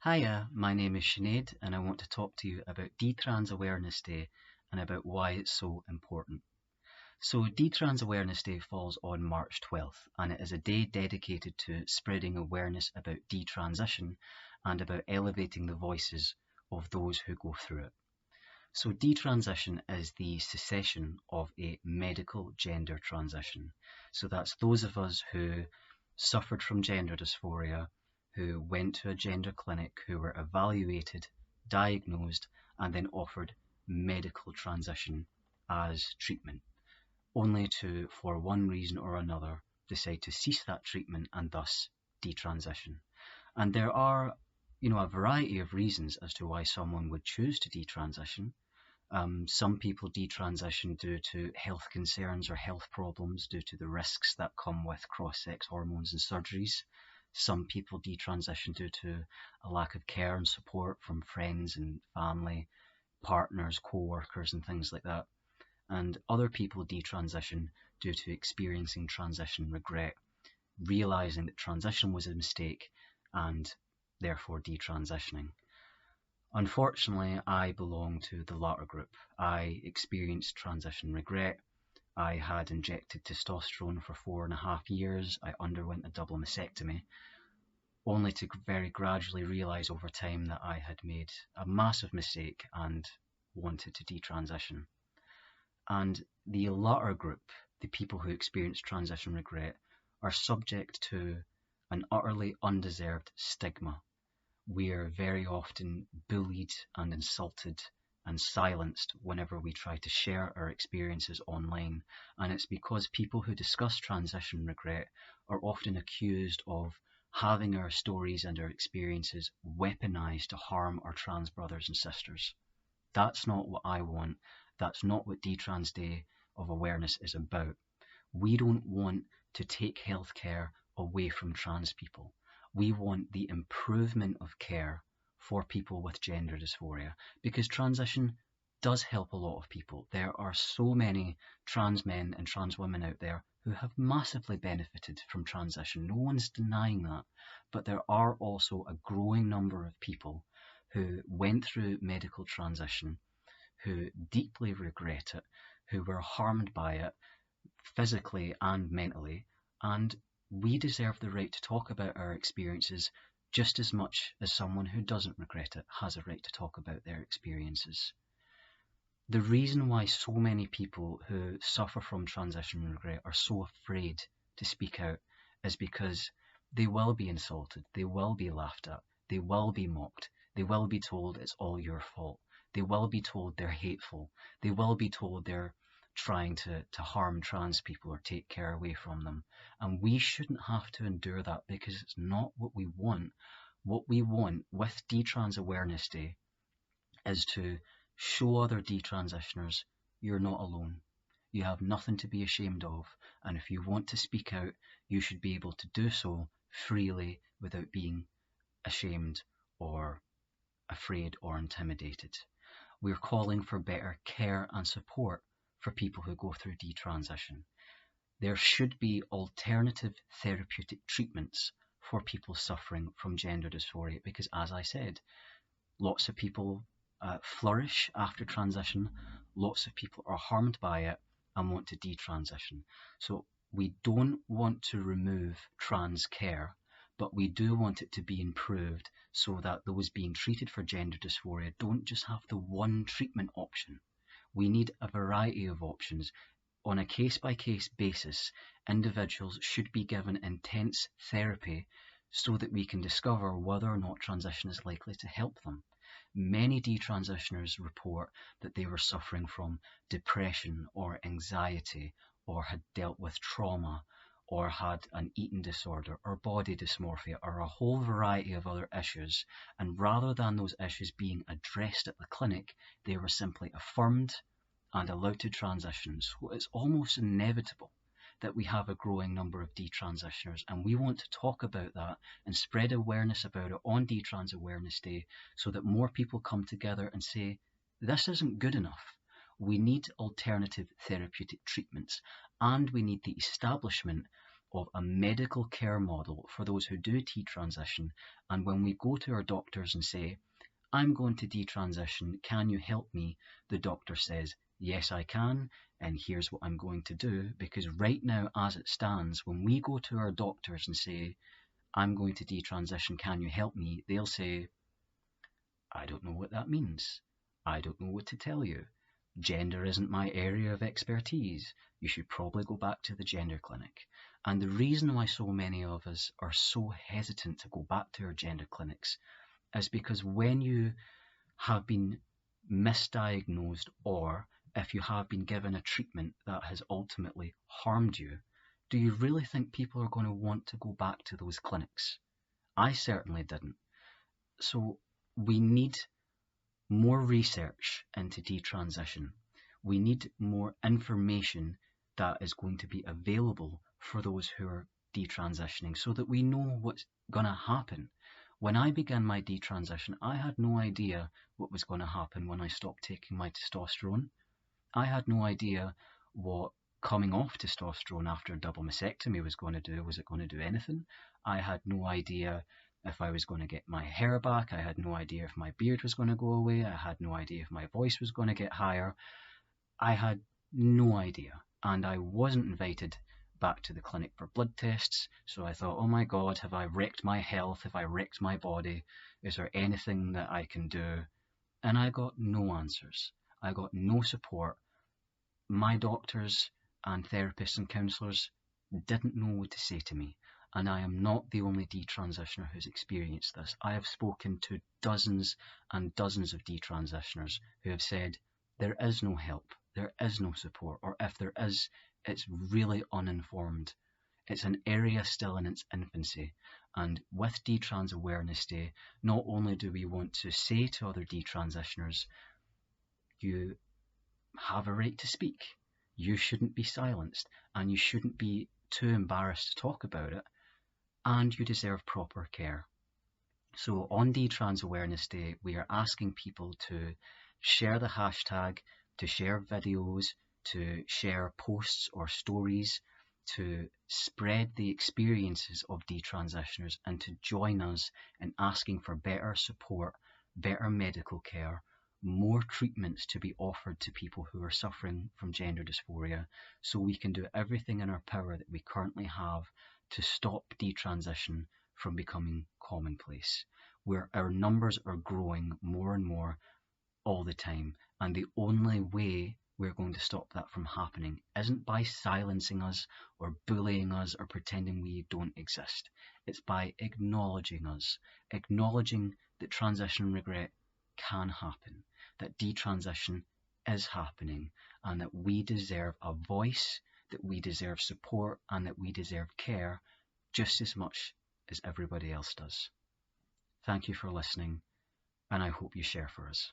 Hiya, my name is Sinead, and I want to talk to you about Detrans Awareness Day and about why it's so important. So, Detrans Awareness Day falls on March 12th, and it is a day dedicated to spreading awareness about detransition and about elevating the voices of those who go through it. So, detransition is the cessation of a medical gender transition. So, that's those of us who suffered from gender dysphoria, who went to a gender clinic, who were evaluated, diagnosed, and then offered medical transition as treatment, only to, for one reason or another, decide to cease that treatment and thus detransition. And there are, a variety of reasons as to why someone would choose to detransition. Some people detransition due to health concerns or health problems due to the risks that come with cross-sex hormones and surgeries. Some people detransition due to a lack of care and support from friends and family, partners, co-workers, and things like that. And other people detransition due to experiencing transition regret, realizing that transition was a mistake and therefore detransitioning. Unfortunately, I belong to the latter group. I experienced transition regret. I had injected testosterone for 4.5 years. I underwent a double mastectomy, only to very gradually realize over time that I had made a massive mistake and wanted to detransition. And the latter group, the people who experience transition regret, are subject to an utterly undeserved stigma. We are very often bullied and insulted and silenced whenever we try to share our experiences online. And it's because people who discuss transition regret are often accused of having our stories and our experiences weaponized to harm our trans brothers and sisters. That's not what I want. That's not what Detrans Day of Awareness is about. We don't want to take healthcare away from trans people. We want the improvement of care for people with gender dysphoria, because transition does help a lot of people. There are so many trans men and trans women out there who have massively benefited from transition. No one's denying that. But there are also a growing number of people who went through medical transition, who deeply regret it, who were harmed by it physically and mentally, and we deserve the right to talk about our experiences just as much as someone who doesn't regret it has a right to talk about their experiences. The reason why so many people who suffer from transition regret are so afraid to speak out is because they will be insulted, they will be laughed at, they will be mocked, they will be told it's all your fault, they will be told they're hateful, they will be told they're trying to harm trans people or take care away from them. And we shouldn't have to endure that, because it's not what we want. What we want with Detrans Awareness Day is to show other detransitioners you're not alone. You have nothing to be ashamed of, and if you want to speak out, you should be able to do so freely without being ashamed or afraid or intimidated. We're calling for better care and support for people who go through detransition. There should be alternative therapeutic treatments for people suffering from gender dysphoria, because, as I said, lots of people flourish after transition, lots of people are harmed by it and want to detransition. So we don't want to remove trans care, but we do want it to be improved so that those being treated for gender dysphoria don't just have the one treatment option. We need a variety of options. On a case-by-case basis, individuals should be given intense therapy so that we can discover whether or not transition is likely to help them. Many detransitioners report that they were suffering from depression or anxiety, or had dealt with trauma, or had an eating disorder or body dysmorphia, or a whole variety of other issues, and rather than those issues being addressed at the clinic, they were simply affirmed and allowed to transition. So it's almost inevitable that we have a growing number of detransitioners, and we want to talk about that and spread awareness about it on Detrans Awareness Day so that more people come together and say, this isn't good enough. We need alternative therapeutic treatments, and we need the establishment of a medical care model for those who do detransition, and when we go to our doctors and say, I'm going to detransition, can you help me? The doctor says, yes, I can, and here's what I'm going to do, because right now, as it stands, when we go to our doctors and say, I'm going to detransition, can you help me? They'll say, I don't know what that means. I don't know what to tell you. Gender isn't my area of expertise. You should probably go back to the gender clinic. And the reason why so many of us are so hesitant to go back to our gender clinics is because when you have been misdiagnosed, or if you have been given a treatment that has ultimately harmed you, do you really think people are going to want to go back to those clinics? I certainly didn't. So we need more research into detransition. We need more information that is going to be available for those who are detransitioning so that we know what's going to happen. When I began my detransition, I had no idea what was going to happen when I stopped taking my testosterone. I had no idea what coming off testosterone after a double mastectomy was going to do. Was it going to do anything? I had no idea if I was going to get my hair back. I had no idea if my beard was going to go away. I had no idea if my voice was going to get higher. I had no idea. And I wasn't invited back to the clinic for blood tests. So I thought, oh my God, have I wrecked my health? Have I wrecked my body? Is there anything that I can do? And I got no answers. I got no support. My doctors and therapists and counsellors didn't know what to say to me. And I am not the only detransitioner who's experienced this. I have spoken to dozens and dozens of detransitioners who have said there is no help, there is no support, or if there is, it's really uninformed. It's an area still in its infancy. And with Detrans Awareness Day, not only do we want to say to other detransitioners, you have a right to speak. You shouldn't be silenced, and you shouldn't be too embarrassed to talk about it, and you deserve proper care. So on Detrans Awareness Day, we are asking people to share the hashtag, to share videos, to share posts or stories, to spread the experiences of detransitioners, and to join us in asking for better support, better medical care, more treatments to be offered to people who are suffering from gender dysphoria, so we can do everything in our power that we currently have to stop detransition from becoming commonplace, where our numbers are growing more and more all the time. And the only way we're going to stop that from happening isn't by silencing us or bullying us or pretending we don't exist. It's by acknowledging us, acknowledging that transition regret can happen, that detransition is happening, and that we deserve a voice, that we deserve support, and that we deserve care just as much as everybody else does. Thank you for listening, and I hope you share for us.